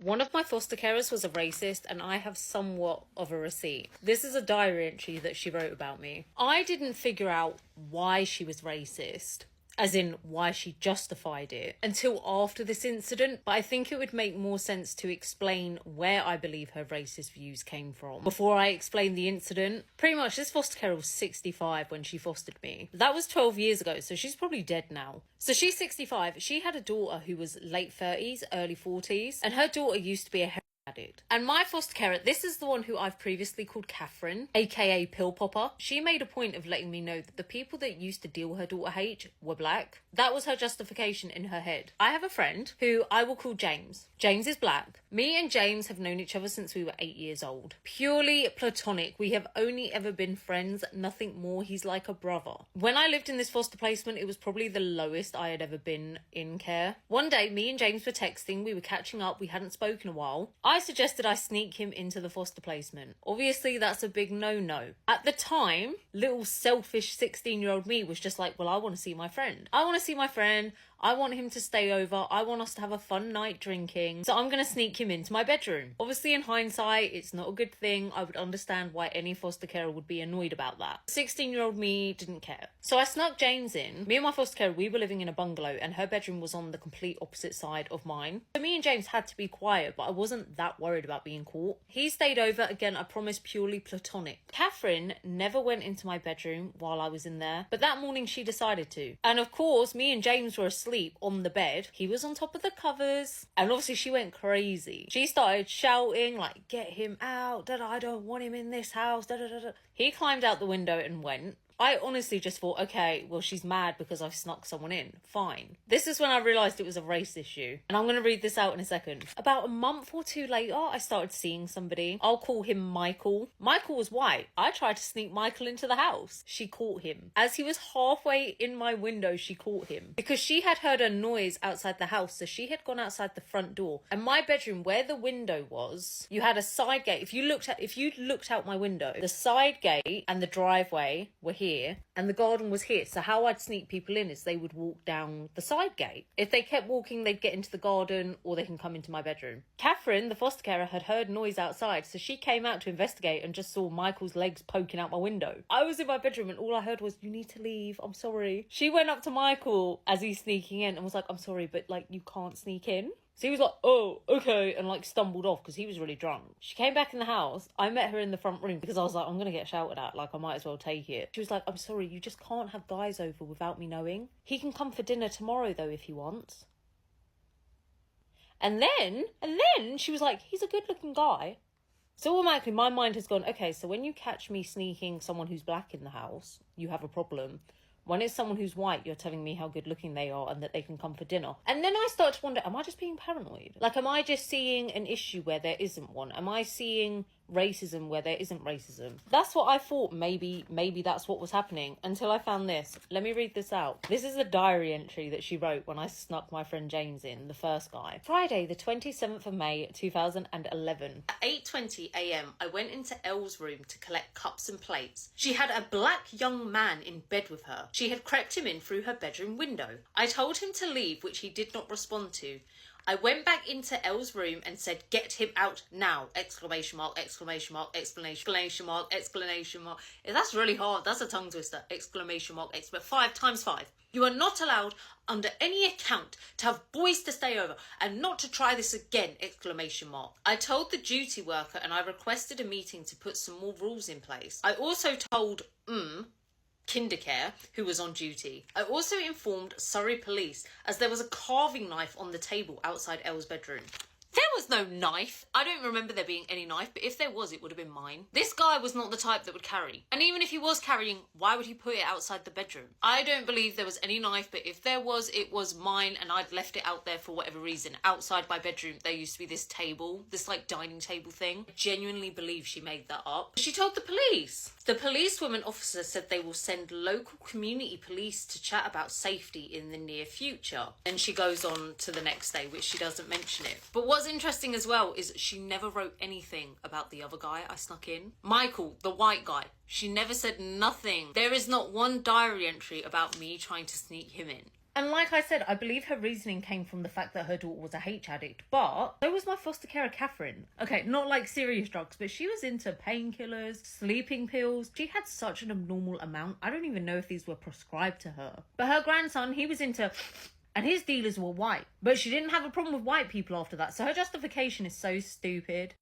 One of my foster carers was a racist, and I have somewhat of a receipt. This is a diary entry that she wrote about me. I didn't figure out why she was racist, as in why she justified it, until after this incident, but I think it would make more sense to explain where I believe her racist views came from before I explain the incident. Pretty much, this foster carer was 65 when she fostered me. That was 12 years ago, so she's probably dead now. So she's 65. She had a daughter who was late 30s, early 40s, and her daughter used to be a addict. And my foster carer, this is the one who I've previously called Catherine, aka Pill Popper. She made a point of letting me know that the people that used to deal her daughter H were black. That was her justification in her head. I have a friend who I will call James. James is black. Me and James have known each other since we were 8 years old. Purely platonic. We have only ever been friends, nothing more. He's like a brother. When I lived in this foster placement, it was probably the lowest I had ever been in care. One day, me and James were texting. We were catching up. We hadn't spoken a while. I suggested I sneak him into the foster placement. Obviously, that's a big no-no. At the time, little selfish 16-year-old me was just like, well, I want to see my friend. I want to see my friend. I want him to stay over. I want us to have a fun night drinking. So I'm going to sneak him into my bedroom. Obviously, in hindsight, it's not a good thing. I would understand why any foster carer would be annoyed about that. 16-year-old me didn't care. So I snuck James in. Me and my foster carer, we were living in a bungalow and her bedroom was on the complete opposite side of mine. So me and James had to be quiet, but I wasn't that worried about being caught. He stayed over. Again, I promise, purely platonic. Catherine never went into my bedroom while I was in there, but that morning she decided to. And of course, me and James were asleep on the bed. He was on top of the covers, and obviously she went crazy. She started shouting like, get him out, I don't want him in this house, He climbed out the window and went. I honestly just thought, okay, well, she's mad because I've snuck someone in. Fine. This is when I realised it was a race issue. And I'm going to read this out in a second. About a month or two later, I started seeing somebody. I'll call him Michael. Michael was white. I tried to sneak Michael into the house. She caught him. As he was halfway in my window, she caught him. Because she had heard a noise outside the house, so she had gone outside the front door. And my bedroom, where the window was, you had a side gate. If you looked out my window, the side gate and the driveway were here. And the garden was here. So how I'd sneak people in is they would walk down the side gate. If they kept walking, they'd get into the garden or they can come into my bedroom. Catherine, the foster carer, had heard noise outside, so she came out to investigate and just saw Michael's legs poking out my window. I was in my bedroom and all I heard was, you need to leave, I'm sorry. She went up to Michael as he's sneaking in and was like, I'm sorry, but like, you can't sneak in. So he was like, oh, okay, and like stumbled off because he was really drunk. She came back in the house. I met her in the front room because I was like, I'm going to get shouted at. Like, I might as well take it. She was like, I'm sorry, you just can't have guys over without me knowing. He can come for dinner tomorrow, though, if he wants. And then she was like, he's a good-looking guy. So automatically my mind has gone, okay, so when you catch me sneaking someone who's black in the house, you have a problem. When it's someone who's white, you're telling me how good looking they are and that they can come for dinner. And then I start to wonder, am I just being paranoid? Like, am I just seeing an issue where there isn't one? Am I seeing racism where there isn't racism? That's what I thought. Maybe that's what was happening until I found this. Let me read this out. This is a diary entry that she wrote when I snuck my friend James in, the first guy. Friday, the 27th of May, 2011. At 8:20 a.m, I went into Elle's room to collect cups and plates. She had a black young man in bed with her. She had crept him in through her bedroom window. I told him to leave, which he did not respond to. I went back into Elle's room and said, get him out now! Exclamation mark, exclamation mark, exclamation mark, exclamation mark. That's really hard. That's a tongue twister. Exclamation mark, 5 times 5. You are not allowed under any account to have boys to stay over and not to try this again! Exclamation mark. I told the duty worker and I requested a meeting to put some more rules in place. I also told Kindercare, who was on duty. I also informed Surrey Police as there was a carving knife on the table outside Elle's bedroom. There was no knife. I don't remember there being any knife, but if there was, it would have been mine. This guy was not the type that would carry. And even if he was carrying, why would he put it outside the bedroom? I don't believe there was any knife, but if there was, it was mine and I'd left it out there for whatever reason. Outside my bedroom, there used to be this table, this like dining table thing. I genuinely believe she made that up. She told the police. The policewoman officer said they will send local community police to chat about safety in the near future. And she goes on to the next day, which she doesn't mention it. But what's interesting as well is she never wrote anything about the other guy I snuck in. Michael, the white guy. She never said nothing. There is not one diary entry about me trying to sneak him in. And like I said, I believe her reasoning came from the fact that her daughter was a H addict, but so was my foster carer, Catherine. Okay, not like serious drugs, but she was into painkillers, sleeping pills. She had such an abnormal amount. I don't even know if these were prescribed to her. But her grandson, he was into... and his dealers were white. But she didn't have a problem with white people after that, so her justification is so stupid.